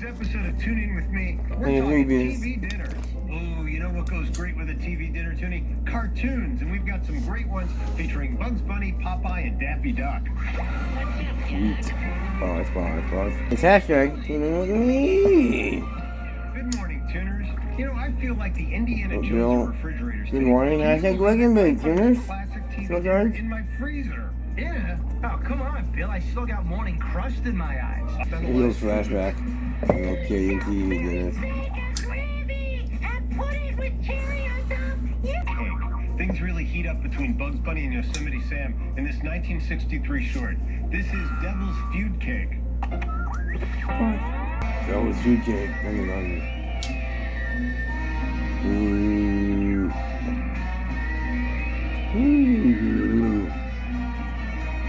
Episode of Tune In With Me, we're Hey, talking Rubies. TV dinners. Oh, you know what goes great with a TV dinner, Toonie? Cartoons, and we've got some great ones featuring Bugs Bunny, Popeye, and Daffy Duck. Sweet. Pause. It's hashtag Tune In With Me. Good morning, tuners. You know, I feel like the Indiana Jones Bill. of refrigerators. Good morning, hashtag Wigan Big tuners. Classic TV So dinner George? in my freezer. Yeah. Oh, come on, Bill. I still got morning crust in my eyes. Videos flashback. Okay, in TV dinners. Hey, things really heat up between Bugs Bunny and Yosemite Sam in this 1963 short. This is Devil's Feud Cake. That was food cake. Ooh.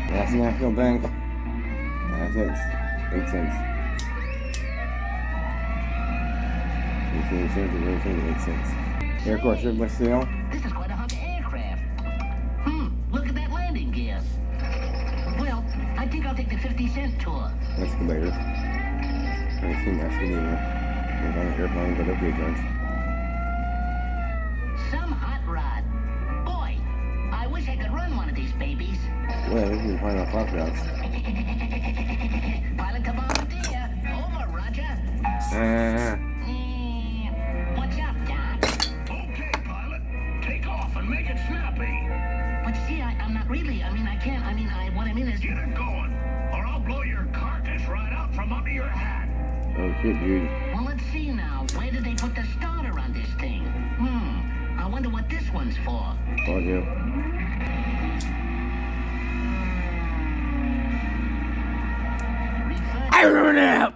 That's National Bank. Assets. 8 cents. 8 cents. Air Force ship by sale. This is quite a hunk of aircraft. Look at that landing gear. Well, I think I'll take the 50-cent tour. Excavator. I've seen excavator. It's on an airplane, but okay, George. Some hot rod. Boy, I wish I could run one of these babies. Well, we can find out clock routes. Pilot to volunteer. Over, Roger. What's up, Doc? Okay, pilot. Take off and make it snappy. But see, I'm not really. What I mean is... Get it going, or I'll blow your carcass right out from under your hat. Oh shit, dude. Well, let's see now. Where did they put the starter on this thing? I wonder what this one's for. Oh, yeah. I run out!